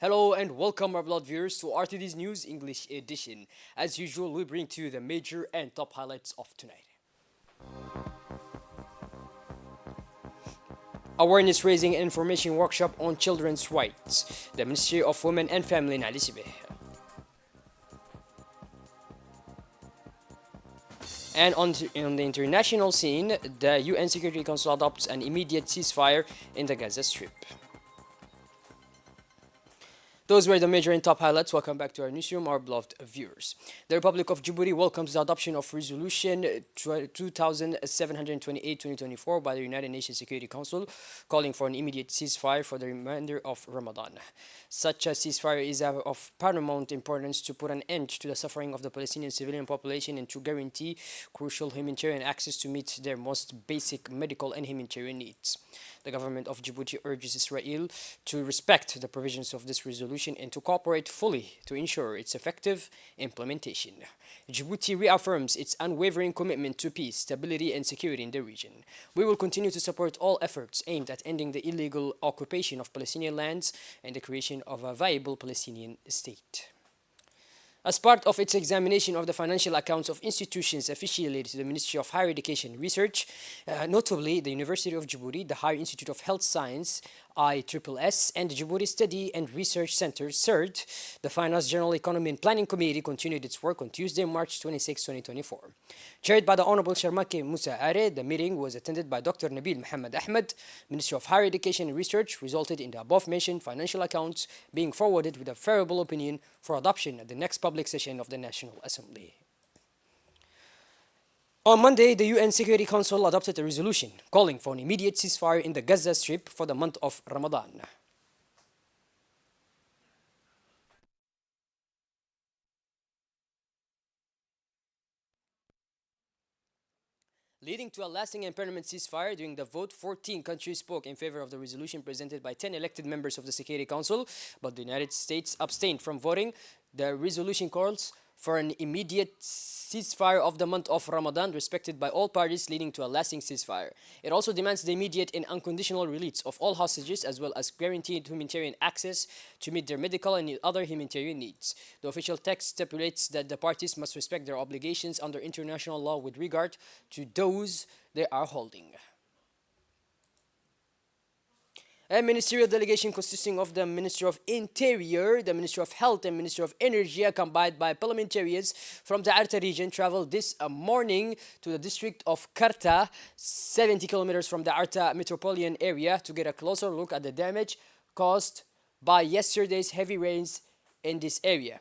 Hello and welcome, our beloved viewers, to RTD's News English edition. As usual, we bring to you the major and top highlights of tonight. Awareness raising and information workshop on children's rights. The Ministry of Women and Family in Ali Sibeh. And on the international scene, the UN Security Council adopts an immediate ceasefire in the Gaza Strip. Those were the major and top highlights. Welcome back to our newsroom, our beloved viewers. The Republic of Djibouti welcomes the adoption of Resolution 2728-2024 by the United Nations Security Council, calling for an immediate ceasefire for the remainder of Ramadan. Such a ceasefire is of paramount importance to put an end to the suffering of the Palestinian civilian population and to guarantee crucial humanitarian access to meet their most basic medical and humanitarian needs. The government of Djibouti urges Israel to respect the provisions of this resolution and to cooperate fully to ensure its effective implementation. Djibouti reaffirms its unwavering commitment to peace, stability, and security in the region. We will continue to support all efforts aimed at ending the illegal occupation of Palestinian lands and the creation of a viable Palestinian state. As part of its examination of the financial accounts of institutions affiliated to the Ministry of Higher Education and Research, notably the University of Djibouti, the Higher Institute of Health Science, ISSS, and the Djibouti Study and Research Center, CERD, the Finance General Economy and Planning Committee continued its work on Tuesday, March 26, 2024. Chaired by the Honorable Sharmake Musa Are, the meeting was attended by Dr. Nabil Muhammad Ahmed. Ministry of Higher Education and Research resulted in the above-mentioned financial accounts being forwarded with a favorable opinion for adoption at the next public session of the National Assembly. On Monday, the UN Security Council adopted a resolution calling for an immediate ceasefire in the Gaza Strip for the month of Ramadan. Leading to a lasting and permanent ceasefire, during the vote, 14 countries spoke in favor of the resolution presented by 10 elected members of the Security Council, but the United States abstained from voting. The resolution calls for an immediate ceasefire of the month of Ramadan, respected by all parties, leading to a lasting ceasefire. It also demands the immediate and unconditional release of all hostages, as well as guaranteed humanitarian access to meet their medical and other humanitarian needs. The official text stipulates that the parties must respect their obligations under international law with regard to those they are holding. A ministerial delegation consisting of the Ministry of Interior, the Ministry of Health, and Ministry of Energy, accompanied by parliamentarians from the Arta region, traveled this morning to the district of Karta, 70 kilometers from the Arta metropolitan area, to get a closer look at the damage caused by yesterday's heavy rains in this area.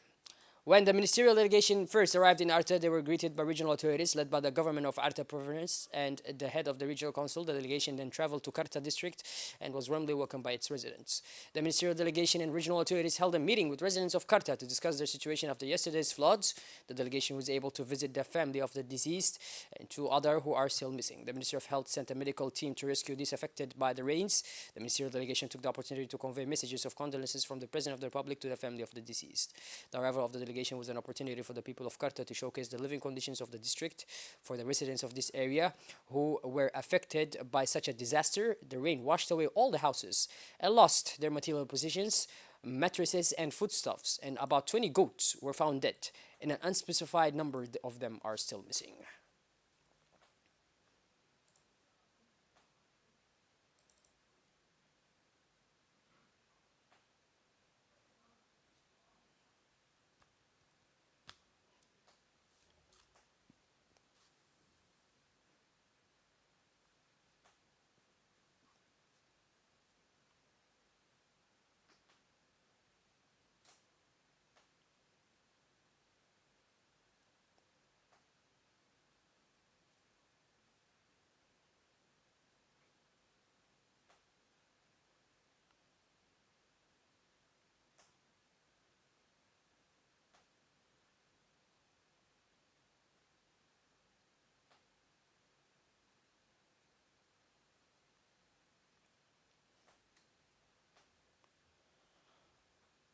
When the ministerial delegation first arrived in Arta, they were greeted by regional authorities led by the government of Arta province and the head of the regional council. The delegation then traveled to Karta district and was warmly welcomed by its residents. The ministerial delegation and regional authorities held a meeting with residents of Karta to discuss their situation after yesterday's floods. The delegation was able to visit the family of the deceased and two others who are still missing. The Ministry of Health sent a medical team to rescue those affected by the rains. The ministerial delegation took the opportunity to convey messages of condolences from the President of the Republic to the family of the deceased. The arrival of the delegation was an opportunity for the people of Karta to showcase the living conditions of the district for the residents of this area who were affected by such a disaster. The rain washed away all the houses and lost their material possessions, mattresses, and foodstuffs, and about 20 goats were found dead, and an unspecified number of them are still missing.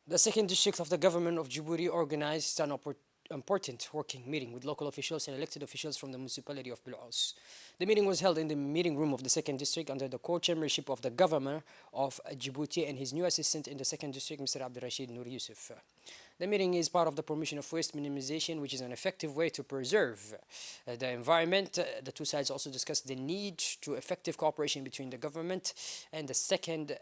The second district of the government of Djibouti organized an important working meeting with local officials and elected officials from the municipality of Bil'os. The meeting was held in the meeting room of the second district under the co-chairmanship of the governor of Djibouti and his new assistant in the second district, Mr. Abdul Rashid Nur Yusuf. The meeting is part of the promotion of waste minimization, which is an effective way to preserve the environment. The two sides also discussed the need to effective cooperation between the government and the second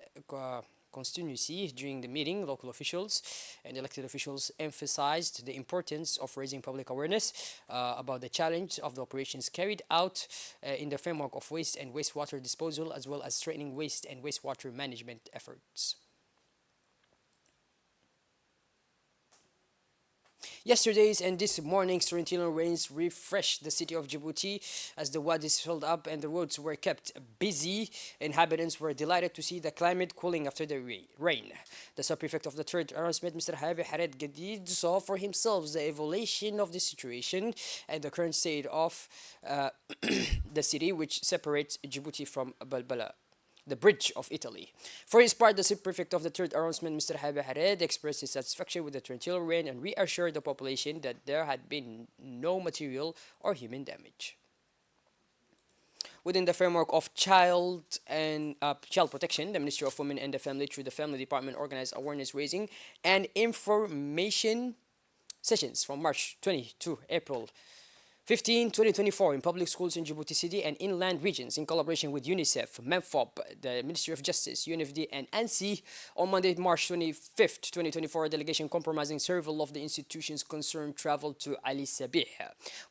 constituency. During the meeting, local officials and elected officials emphasized the importance of raising public awareness about the challenge of the operations carried out in the framework of waste and wastewater disposal, as well as strengthening waste and wastewater management efforts. Yesterday's and this morning's torrential rains refreshed the city of Djibouti as the wadis filled up and the roads were kept busy. Inhabitants were delighted to see the climate cooling after the rain. The sub-prefect of the third arrondissement, Mr. Hayabi Hared Gadid, saw for himself the evaluation of the situation and the current state of the city, which separates Djibouti from Balbala, the bridge of Italy. For his part, the subprefect of the third arrondissement, Mr. Habi Hared, expressed his satisfaction with the torrential rain and reassured the population that there had been no material or human damage. Within the framework of child protection, the Ministry of Women and the Family, through the Family Department, organized awareness raising and information sessions from March 20 to April 15, 2024 in public schools in Djibouti City and inland regions in collaboration with UNICEF, MEMFOP, the Ministry of Justice, UNFD, and ANSI. On Monday, March 25th, 2024, a delegation comprising several of the institutions concerned traveled to Ali Sabih,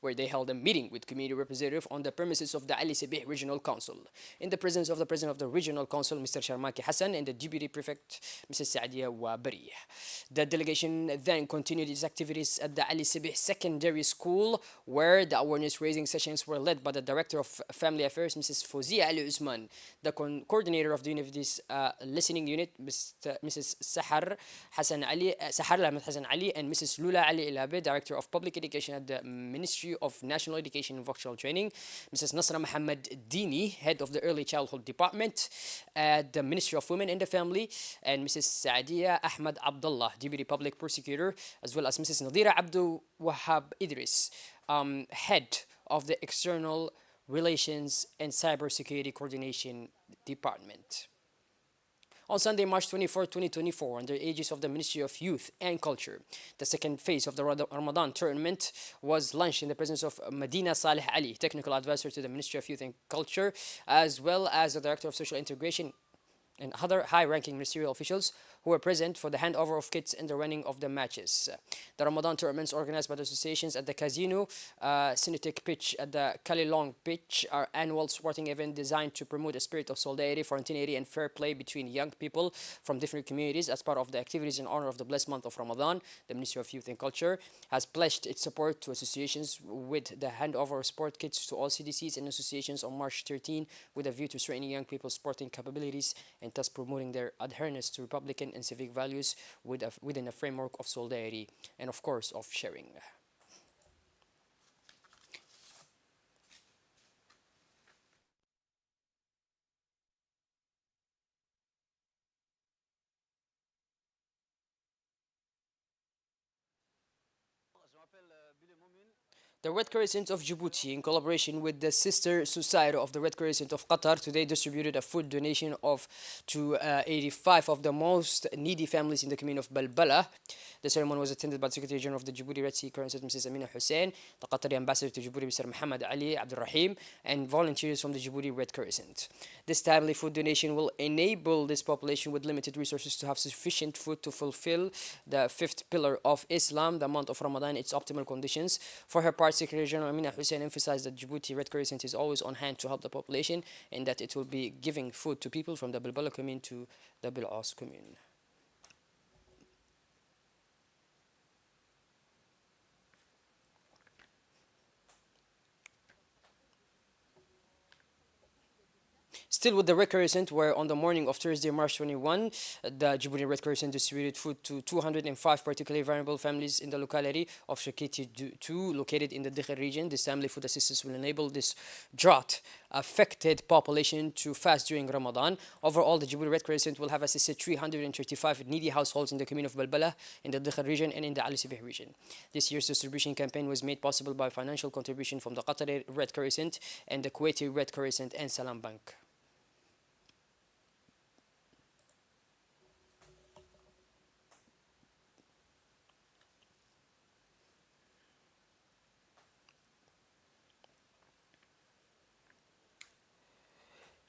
where they held a meeting with community representatives on the premises of the Ali Sabih Regional Council. In the presence of the President of the Regional Council, Mr. Sharmaki Hassan, and the Deputy Prefect, Mrs. Saadia Wabari. The delegation then continued its activities at the Ali Sabih Secondary School, where the awareness raising sessions were led by the Director of Family Affairs, Mrs. Fouzia Ali Usman, the coordinator of the UNIFD's listening unit, Mrs. Sahar Ahmed Hassan Ali, and Mrs. Lula Ali Ilabe, Director of Public Education at the Ministry of National Education and Vocational Training, Mrs. Nasra Muhammad Dini, Head of the Early Childhood Department at the Ministry of Women and the Family, and Mrs. Saadia Ahmed Abdullah, Deputy Public Prosecutor, as well as Mrs. Nadira Abdul Wahab Idris, Head of the External Relations and Cybersecurity Coordination Department. On Sunday, March 24, 2024, under the aegis of the Ministry of Youth and Culture, the second phase of the Ramadan tournament was launched in the presence of Medina Saleh Ali, Technical Advisor to the Ministry of Youth and Culture, as well as the Director of Social Integration and other high-ranking ministerial officials who were present for the handover of kits and the running of the matches. The Ramadan tournaments organized by the associations at the Casino, Cinetic Pitch at the Kalilong Pitch are annual sporting event designed to promote a spirit of solidarity, fraternity, and fair play between young people from different communities. As part of the activities in honor of the blessed month of Ramadan, the Ministry of Youth and Culture has pledged its support to associations with the handover of sport kits to all CDCs and associations on March 13 with a view to strengthening young people's sporting capabilities and thus promoting their adherence to Republican and civic values within a framework of solidarity and, of course, of sharing. The Red Crescent of Djibouti, in collaboration with the Sister Society of the Red Crescent of Qatar, today distributed a food donation to 85 of the most needy families in the community of Balbala. The ceremony was attended by the Secretary General of the Djibouti Red Sea Crescent, Mrs. Amina Hussein, the Qatari Ambassador to Djibouti, Mr. Muhammad Ali Abdul Rahim, and volunteers from the Djibouti Red Crescent. This timely food donation will enable this population with limited resources to have sufficient food to fulfill the fifth pillar of Islam, the month of Ramadan, its optimal conditions. For her part, Secretary General Amina Hussein emphasized that Djibouti Red Crescent is always on hand to help the population and that it will be giving food to people from the Bilbala commune to the Bil'os commune. Still with the Red Crescent, where on the morning of Thursday, March 21, the Djibouti Red Crescent distributed food to 205 particularly vulnerable families in the locality of Shakiti 2, located in the Dikher region. This timely food assistance will enable this drought affected population to fast during Ramadan. Overall, the Djibouti Red Crescent will have assisted 335 needy households in the community of Balbala, in the Dikher region, and in the Ali Sibih region. This year's distribution campaign was made possible by financial contribution from the Qatari Red Crescent and the Kuwaiti Red Crescent and Salam Bank.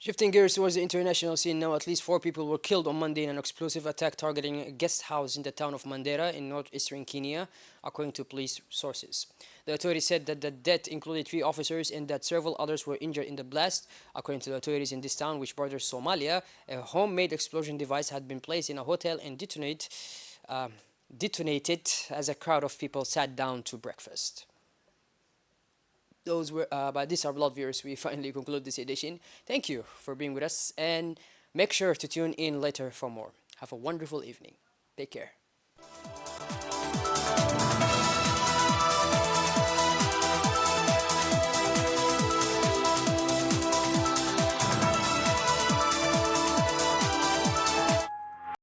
Shifting gears towards the international scene now, at least four people were killed on Monday in an explosive attack targeting a guest house in the town of Mandera in northeastern Kenya, according to police sources. The authorities said that the death included three officers and that several others were injured in the blast. According to the authorities in this town, which borders Somalia, a homemade explosion device had been placed in a hotel and uh, detonated as a crowd of people sat down to breakfast. Those were, by this, our blood viewers, we finally conclude this edition. Thank you for being with us, and make sure to tune in later for more. Have a wonderful evening. Take care.